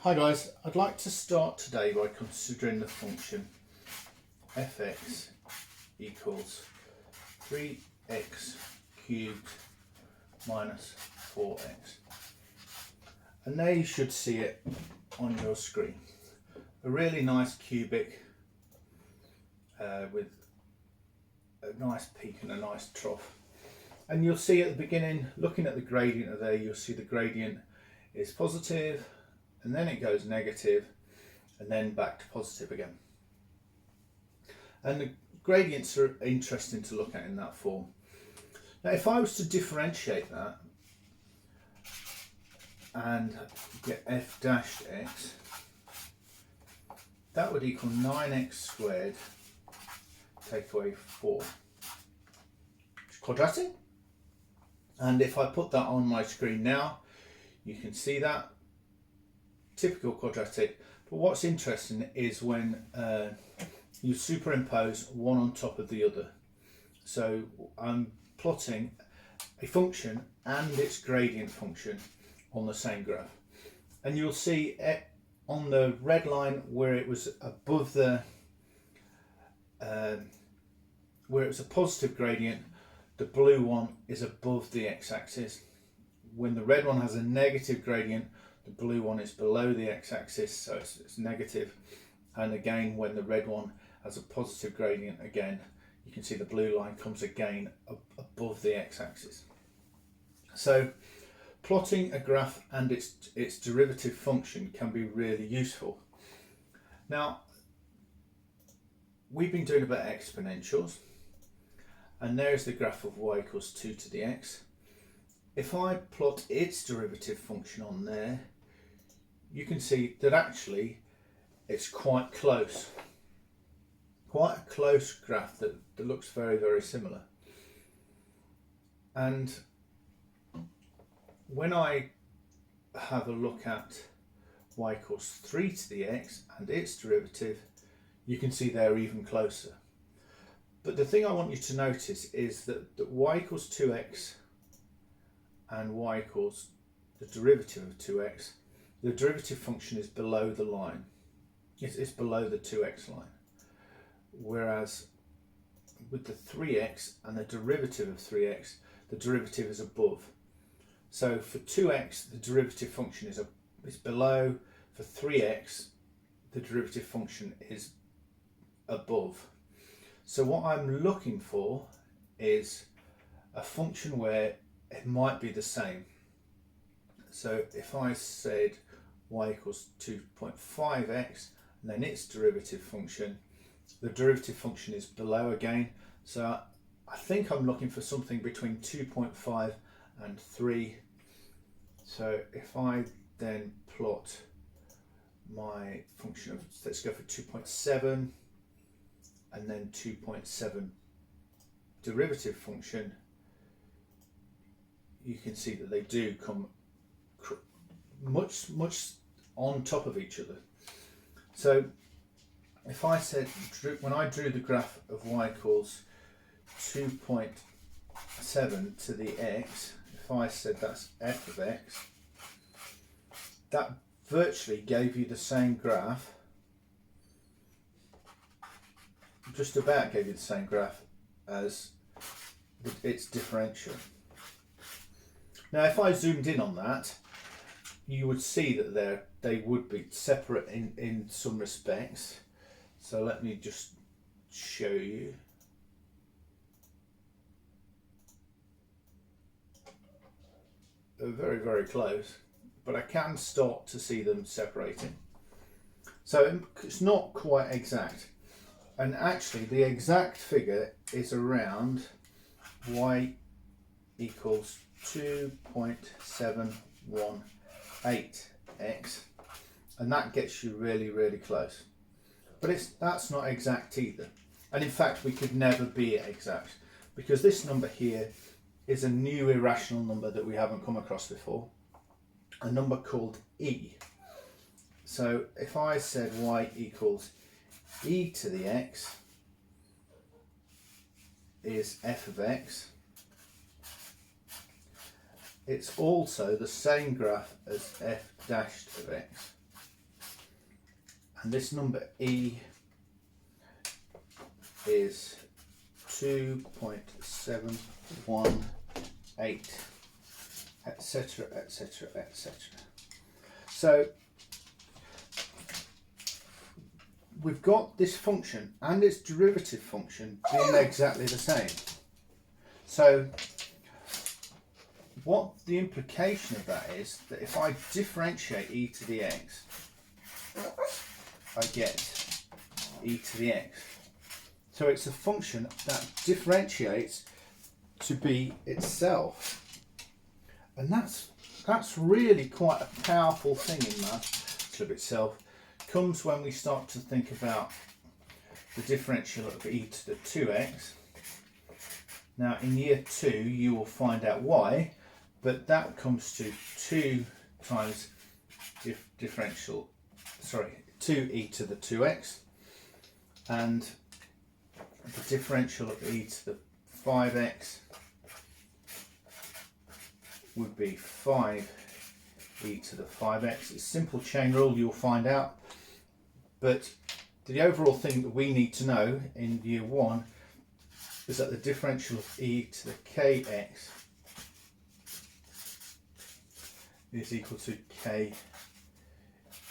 Hi guys, I'd like to start today by considering the function fx equals 3x cubed minus 4x. And there you should see it on your screen. A really nice cubic with a nice peak and a nice trough. And you'll see at the beginning, looking at the gradient of there, you'll see the gradient is positive, and then it goes negative, and then back to positive again. And the gradients are interesting to look at in that form. Now if I was to differentiate that and get f dashed x, that would equal 9x squared take away 4. It's quadratic. And if I put that on my screen now, you can see that. Typical quadratic. But what's interesting is when you superimpose one on top of the other. So I'm plotting a function and its gradient function on the same graph. And you'll see it on the red line where it was above the where it was a positive gradient, the blue one is above the x-axis. When the red one has a negative gradient, the blue one is below the x-axis, so it's negative. And again, when the red one has a positive gradient, again, you can see the blue line comes again above the x-axis. So plotting a graph and its derivative function can be really useful. Now, we've been doing about exponentials, and there's the graph of y equals 2 to the x. If I plot its derivative function on there, you can see that actually it's quite close. Quite a close graph that looks very, very similar. And when I have a look at y equals 3 to the x and its derivative, you can see they're even closer. But the thing I want you to notice is that y equals 2x and y equals the derivative of 2x, the derivative function is below the line. It's below the 2x line. Whereas with the 3x and the derivative of 3x, the derivative is above. So for 2x, the derivative function is below. For 3x, the derivative function is above. So what I'm looking for is a function where it might be the same. So if I said y equals 2.5x and then its derivative function, the derivative function is below again. So I think I'm looking for something between 2.5 and 3. So if I then plot my function of, let's go for 2.7 and then 2.7 derivative function, you can see that they do come much on top of each other. So if I said, when I drew the graph of y equals 2.7 to the x, if I said that's f of x, that virtually gave you the same graph, just about gave you the same graph as its differential. Now if I zoomed in on that, you would see that they would be separate in some respects. So let me just show you. They're very, very close, but I can start to see them separating. So it's not quite exact. And actually the exact figure is around y equals 2.718x, and that gets you really, really close. But that's not exact either. And in fact, we could never be exact, because this number here is a new irrational number that we haven't come across before, a number called e. So if I said y equals e to the x is f of x, it's also the same graph as f dashed of x. and this number e is 2.718, etc, etc, etc. So we've got this function and its derivative function being exactly the same. So what the implication of that is that if I differentiate e to the x, I get e to the x. So it's a function that differentiates to be itself. And that's really quite a powerful thing in maths. To itself comes when we start to think about the differential of e to the 2x. Now in year 2 you will find out why, but that comes to 2 times 2e to the 2x, and the differential of e to the 5x would be 5e to the 5x. It's simple chain rule, you'll find out, but the overall thing that we need to know in year 1 is that the differential of e to the kx is equal to k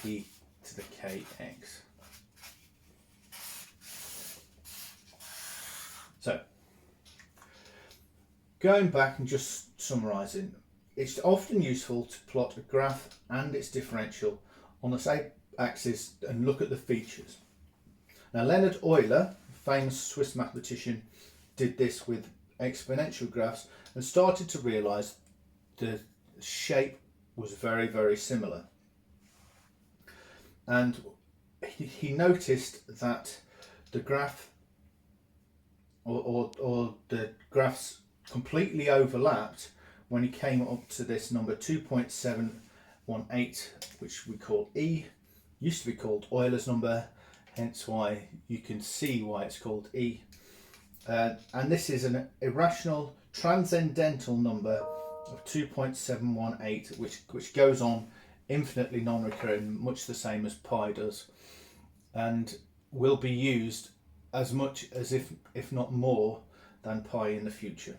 e to the kx. So, going back and just summarising, it's often useful to plot a graph and its differential on the same axis and look at the features. Now Leonhard Euler, famous Swiss mathematician, did this with exponential graphs and started to realise the shape was very, very similar. And he noticed that the graph or the graphs completely overlapped when he came up to this number 2.718, which we call E. Used to be called Euler's number, hence why you can see why it's called E. And this is an irrational transcendental number of 2.718, which goes on infinitely non-recurring, much the same as pi does, and will be used as much as if not more than pi in the future.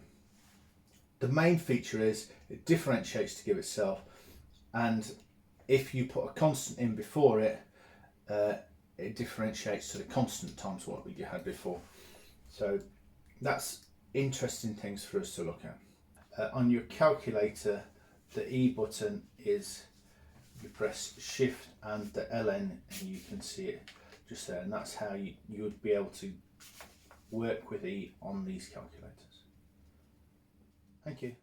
The main feature is it differentiates to give itself, and if you put a constant in before it, it differentiates to the constant times what you had before. So that's interesting things for us to look at. On your calculator, the E button is, you press shift and the LN and you can see it just there, and that's how you would be able to work with E on these calculators. Thank you.